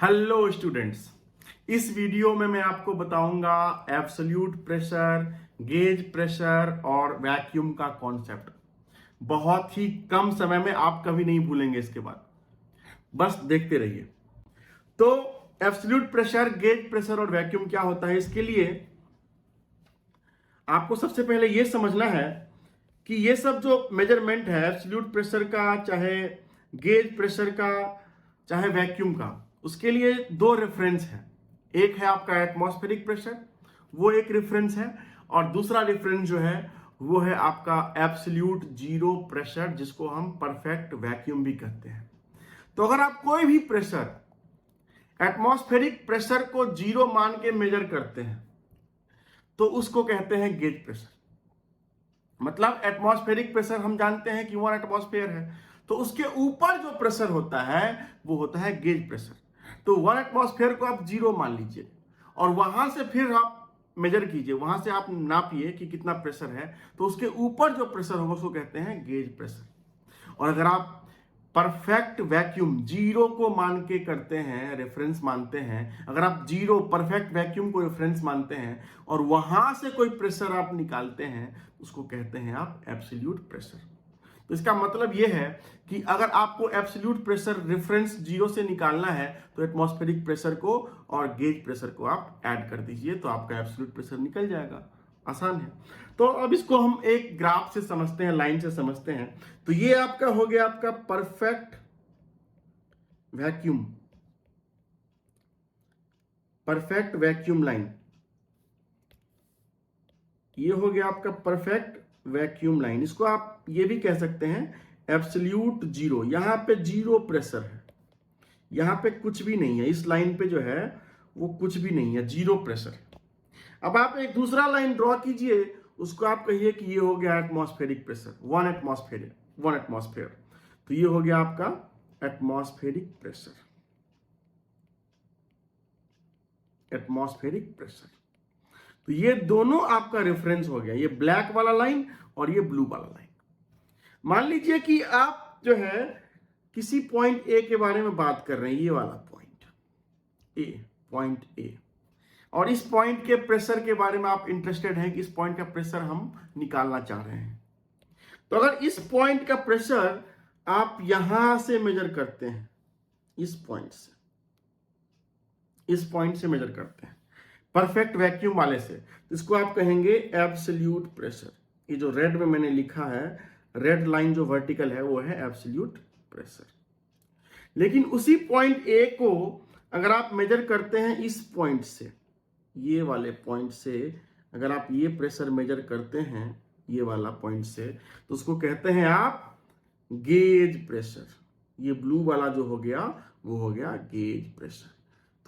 Hello students, इस video में मैं आपको बताऊंगा एब्सोल्यूट प्रेशर, गेज प्रेशर और वैक्यूम का कॉन्सेप्ट। बहुत ही कम समय में आप कभी नहीं भूलेंगे इसके बाद, बस देखते रहिए। तो एब्सोल्यूट प्रेशर, गेज प्रेशर और वैक्यूम क्या होता है, इसके लिए आपको सबसे पहले यह समझना है कि ये सब जो मेजरमेंट है एब्सोल्यूट प्रेशर का, चाहे गेज प्रेशर का, चाहे वैक्यूम का, उसके लिए दो रेफरेंस है। एक है आपका एटमॉस्फेरिक प्रेशर, वो एक रेफरेंस है, और दूसरा रेफरेंस जो है वो है आपका एब्सोल्यूट जीरो प्रेशर, जिसको हम परफेक्ट वैक्यूम भी कहते हैं। तो अगर आप कोई भी प्रेशर, एटमॉस्फेरिक प्रेशर को जीरो मान के मेजर करते हैं तो उसको कहते हैं गेज प्रेशर। मतलब एटमॉस्फेरिक प्रेशर हम जानते हैं कि 1 एटमॉस्फेयर है, तो उसके ऊपर जो प्रेशर होता है वो होता है गेज प्रेशर। तो 1 एटमॉस्फेयर को आप जीरो मान लीजिए और वहां से फिर आप मेजर कीजिए, वहां से आप नापिए कि कितना प्रेशर है, तो उसके ऊपर जो प्रेशर होगा उसको कहते हैं गेज प्रेशर। और अगर आप परफेक्ट वैक्यूम जीरो को मान के करते हैं, रेफरेंस मानते हैं, अगर आप जीरो परफेक्ट वैक्यूम को रेफरेंस मानते हैं और वहां से कोई प्रेशर आप निकालते हैं, उसको कहते हैं आप एब्सोल्यूट प्रेशर। तो इसका मतलब यह है कि अगर आपको एब्सोल्यूट प्रेशर रेफरेंस जीरो से निकालना है तो एटमॉस्फेरिक प्रेशर को और गेज प्रेशर को आप ऐड कर दीजिए, तो आपका एब्सोल्यूट प्रेशर निकल जाएगा। आसान है। तो अब इसको हम एक ग्राफ से समझते हैं, लाइन से समझते हैं। तो ये आपका हो गया आपका perfect vacuum, perfect vacuum line. ये हो गया आपका परफेक्ट वैक्यूम लाइन। इसको आप ये भी कह सकते हैं एब्सोल्यूट जीरो। यहां पे जीरो प्रेशर है, यहां पे कुछ भी नहीं है, इस लाइन पे जो है वो कुछ भी नहीं है, जीरो प्रेशर। अब आप एक दूसरा लाइन ड्रॉ कीजिए, उसको आप कहिए कि ये हो गया एटमॉस्फेरिक प्रेशर, 1 एटमॉस्फेयर। तो ये हो गया आपका एटमॉस्फेरिक प्रेशर, एटमॉस्फेरिक प्रेशर। तो ये दोनों आपका रेफरेंस हो गया, ये ब्लैक वाला लाइन और ये ब्लू वाला लाइन। मान लीजिए कि आप जो है किसी पॉइंट ए के बारे में बात कर रहे हैं, ये वाला पॉइंट ए, पॉइंट ए, और इस पॉइंट के प्रेशर के बारे में आप इंटरेस्टेड हैं कि इस पॉइंट का प्रेशर हम निकालना चाह रहे हैं। तो अगर इस पॉइंट का प्रेशर आप यहां से मेजर करते हैं, इस पॉइंट से, इस पॉइंट से मेजर करते हैं परफेक्ट वैक्यूम वाले से, तो इसको आप कहेंगे एब्सोल्यूट प्रेशर। ये जो रेड में मैंने लिखा है, रेड लाइन जो वर्टिकल है वो है एब्सोल्यूट प्रेशर। लेकिन उसी पॉइंट ए को अगर आप मेजर करते हैं इस पॉइंट से, ये वाले पॉइंट से, अगर आप ये प्रेशर मेजर करते हैं ये वाला पॉइंट से, तो उसको कहते हैं आप गेज प्रेशर। ये ब्लू वाला जो हो गया वो हो गया गेज प्रेशर।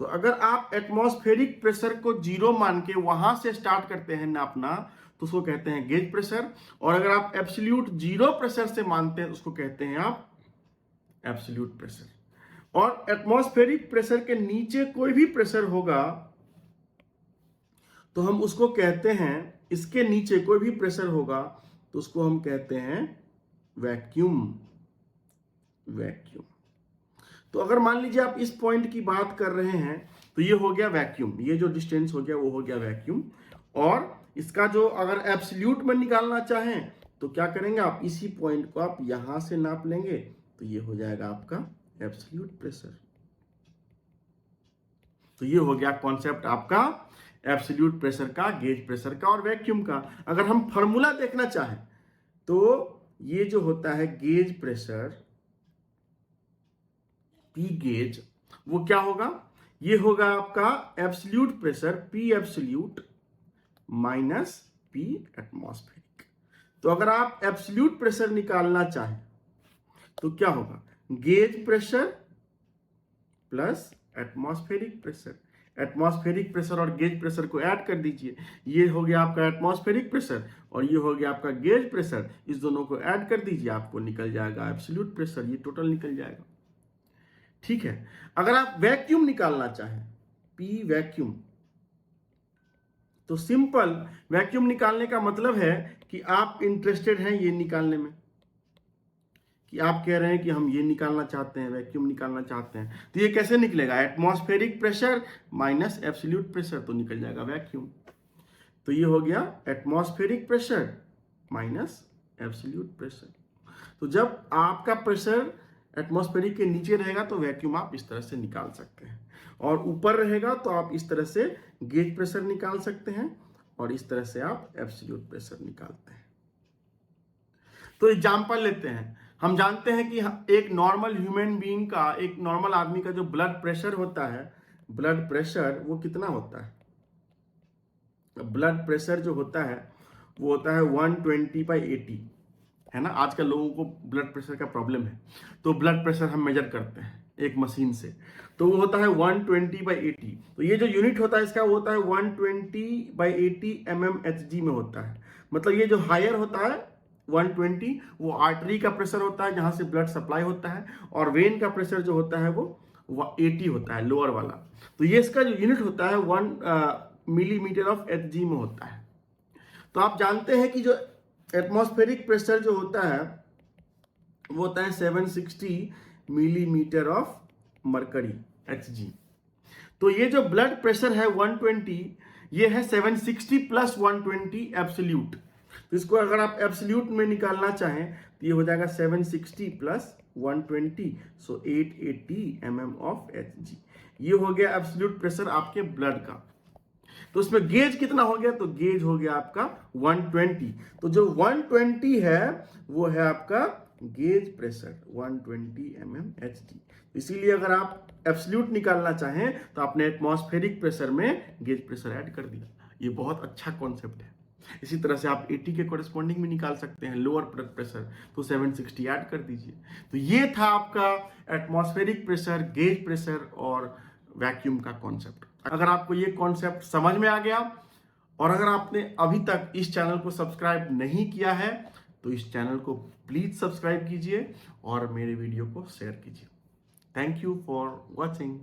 तो अगर आप एटमॉस्फेरिक प्रेशर को जीरो मान के वहां से स्टार्ट करते हैं नापना, तो उसको कहते हैं गेज प्रेशर। और अगर आप एब्सोल्यूट जीरो प्रेशर से मानते हैं उसको कहते हैं आप एब्सोल्यूट प्रेशर। और एटमॉस्फेरिक प्रेशर के नीचे कोई भी प्रेशर होगा तो हम उसको कहते हैं, इसके नीचे कोई भी प्रेशर होगा तो उसको हम कहते हैं वैक्यूम, वैक्यूम। तो अगर मान लीजिए आप इस पॉइंट की बात कर रहे हैं तो ये हो गया वैक्यूम, ये जो डिस्टेंस हो गया वो हो गया वैक्यूम। और इसका जो अगर एब्सोल्यूट में निकालना चाहें तो क्या करेंगे, आप इसी पॉइंट को आप यहां से नाप लेंगे, तो ये हो जाएगा आपका एब्सोल्यूट प्रेशर। तो ये हो गया कॉन्सेप्ट आपका एब्सोल्यूट प्रेशर का, गेज प्रेशर का और वैक्यूम का। अगर हम फॉर्मूला देखना चाहें तो ये जो होता है गेज प्रेशर, पी गेज, वो क्या होगा, ये होगा आपका absolute pressure, P absolute minus P atmospheric. तो अगर आप एब्सोल्यूट प्रेशर निकालना चाहें तो क्या होगा, gauge pressure plus atmospheric pressure. Atmospheric pressure और गेज प्रेशर को ऐड कर दीजिए, ये हो गया आपका एटमॉस्फेरिक प्रेशर और ये हो गया आपका गेज प्रेशर। इस दोनों को ऐड कर दीजिए, आपको निकल जाएगा एब्सोल्यूट प्रेशर, ये टोटल निकल जाएगा। ठीक है। अगर आप वैक्यूम निकालना चाहें, पी वैक्यूम, तो सिंपल वैक्यूम निकालने का मतलब है कि आप इंटरेस्टेड हैं ये निकालने में कि आप कह रहे हैं कि हम ये निकालना चाहते हैं, वैक्यूम निकालना चाहते हैं, तो ये कैसे निकलेगा? Atmospheric pressure minus absolute pressure, तो निकल जाएगा वैक्यूम। तो ये हो गया atmospheric pressure minus absolute pressure. तो जब आपका प्रेशर एटमॉस्फेरिक के नीचे रहेगा तो वैक्यूम आप इस तरह से निकाल सकते हैं, और ऊपर रहेगा तो आप इस तरह से गेज प्रेशर निकाल सकते हैं, और इस तरह से आप एब्सोल्यूट प्रेशर निकालते हैं। तो एग्जाम्पल लेते हैं। हम जानते हैं कि एक नॉर्मल ह्यूमन बीइंग का, एक नॉर्मल आदमी का जो ब्लड प्रेशर होता है, ब्लड प्रेशर वो कितना होता है? ब्लड प्रेशर जो होता है वो होता है 120/80, है ना। आजकल लोगों को ब्लड प्रेशर का प्रॉब्लम है, तो ब्लड प्रेशर हम मेजर करते हैं एक मशीन से, तो वो होता है 120/80। तो ये जो यूनिट होता है इसका वो होता है 120/80 mmHg में होता है। मतलब ये जो हायर होता है 120, वो आर्टरी का प्रेशर होता है जहां से ब्लड सप्लाई होता है, और वेन का प्रेशर जो होता है वो 80 होता है, लोअर वाला। तो ये इसका जो यूनिट होता है 1 मिलीमीटर ऑफ Hg में होता है। तो आप जानते हैं कि जो एटमॉस्फेरिक प्रेशर जो होता है वो होता है 760 मिलीमीटर ऑफ मरकरी Hg। तो ये जो ब्लड प्रेशर है 120, ये है 760 प्लस 120 एब्सोल्यूट। तो इसको अगर आप एब्सोल्यूट में निकालना चाहें तो ये हो जाएगा 760 plus 120, so 880 mm of Hg। ये हो गया एब्सोल्यूट प्रेशर आपके ब्लड का। तो उसमें गेज कितना हो गया? तो गेज हो गया आपका 120। तो जो 120 है वो है आपका गेज प्रेशर 120 mmHg। इसीलिए अगर आप एब्सोल्यूट निकालना चाहें तो आपने एटमॉस्फेरिक प्रेशर में गेज प्रेशर ऐड कर दिया। ये बहुत अच्छा कॉन्सेप्ट है। इसी तरह से आप 80 के कोरेस्पॉन्डिंग में निकाल सकते हैं लोअर ब्लड प्रेशर, तो 760 ऐड कर दीजिए। तो ये था आपका एटमॉस्फेरिक प्रेशर, गेज प्रेशर और वैक्यूम का कॉन्सेप्ट। अगर आपको ये कॉन्सेप्ट समझ में आ गया, और अगर आपने अभी तक इस चैनल को सब्सक्राइब नहीं किया है तो इस चैनल को प्लीज सब्सक्राइब कीजिए और मेरे वीडियो को शेयर कीजिए। Thank you for watching.